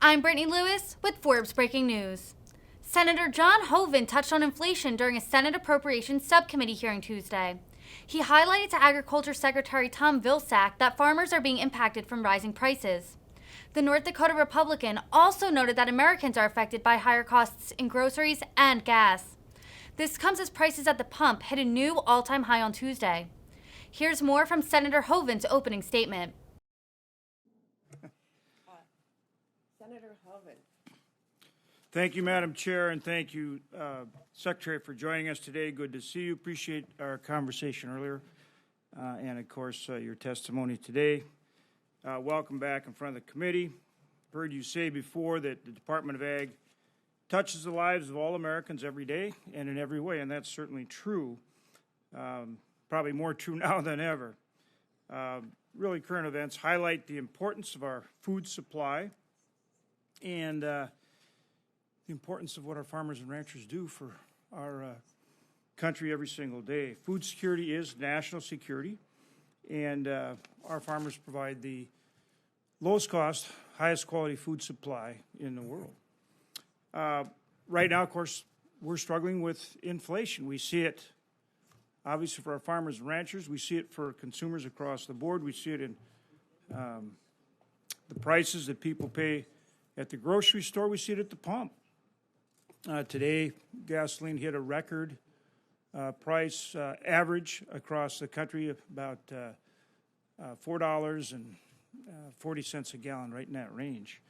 I'm Brittany Lewis with Forbes Breaking News. Senator John Hoeven touched on inflation during a Senate Appropriations Subcommittee hearing Tuesday. He highlighted to Agriculture Secretary Tom Vilsack that farmers are being impacted from rising prices. The North Dakota Republican also noted that Americans are affected by higher costs in groceries and gas. This comes as prices at the pump hit a new all-time high on Tuesday. Here's more from Senator Hoeven's opening statement. Senator Hoeven. Thank you, Madam Chair, and thank you, Secretary, for joining us today. Good to see you. Appreciate our conversation earlier and, of course, your testimony today. Welcome back in front of the committee. Heard you say before that the Department of Ag touches the lives of all Americans every day and in every way, and that's certainly true. Probably more true now than ever. Really, current events highlight the importance of our food supply and the importance of what our farmers and ranchers do for our country every single day. Food security is national security, and our farmers provide the lowest cost, highest quality food supply in the world. Right now, of course, we're struggling with inflation. We see it obviously for our farmers and ranchers. We see it for consumers across the board. We see it in the prices that people pay at the grocery store. We see it at the pump. Today, gasoline hit a record price average across the country of about $4.40 a gallon, right in that range.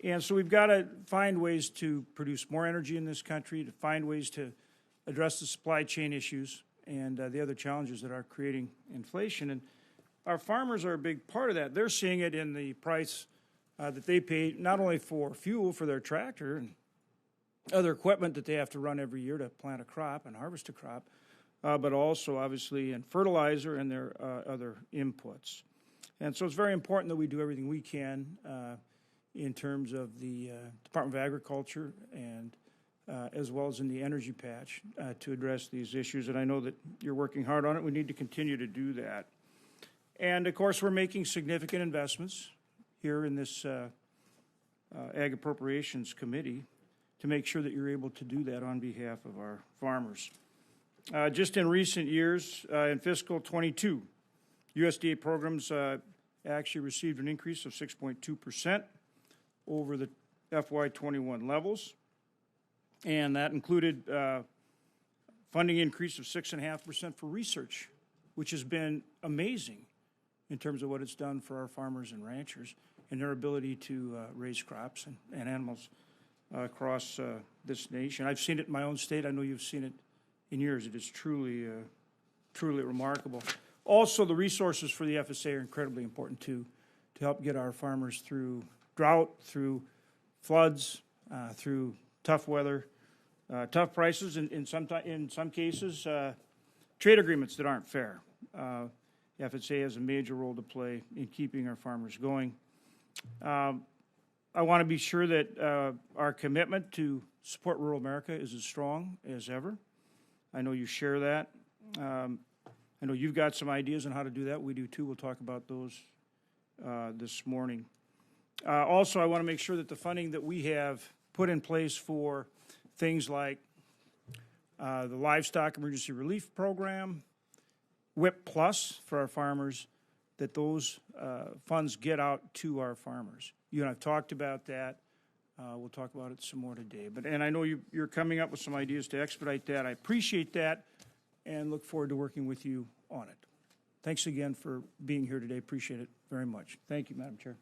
And so we've got to find ways to produce more energy in this country, to find ways to address the supply chain issues and the other challenges that are creating inflation. And our farmers are a big part of that. They're seeing it in the price that they pay not only for fuel for their tractor and other equipment that they have to run every year to plant a crop and harvest a crop, but also obviously in fertilizer and their other inputs. And so it's very important that we do everything we can in terms of the Department of Agriculture and as well as in the energy patch to address these issues. And I know that you're working hard on it. We need to continue to do that. And of course, we're making significant investments here in this Ag Appropriations Committee to make sure that you're able to do that on behalf of our farmers. Just in recent years, in fiscal 22, USDA programs actually received an increase of 6.2% over the FY21 levels, and that included funding increase of 6.5% for research, which has been amazing in terms of what it's done for our farmers and ranchers and their ability to raise crops and animals across this nation. I've seen it in my own state. I know you've seen it in yours. It is truly, truly remarkable. Also, the resources for the FSA are incredibly important too, to help get our farmers through drought, through floods, through tough weather, tough prices, and in some cases, trade agreements that aren't fair. The FSA has a major role to play in keeping our farmers going. I want to be sure that our commitment to support rural America is as strong as ever. I know you share that. I know you've got some ideas on how to do that. We do too. We'll talk about those this morning. Also, I want to make sure that the funding that we have put in place for things like the Livestock Emergency Relief Program, WIP Plus for our farmers, that those funds get out to our farmers. You and I've talked about that. We'll talk about it some more today. And I know you're coming up with some ideas to expedite that. I appreciate that and look forward to working with you on it. Thanks again for being here today. Appreciate it very much. Thank you, Madam Chair.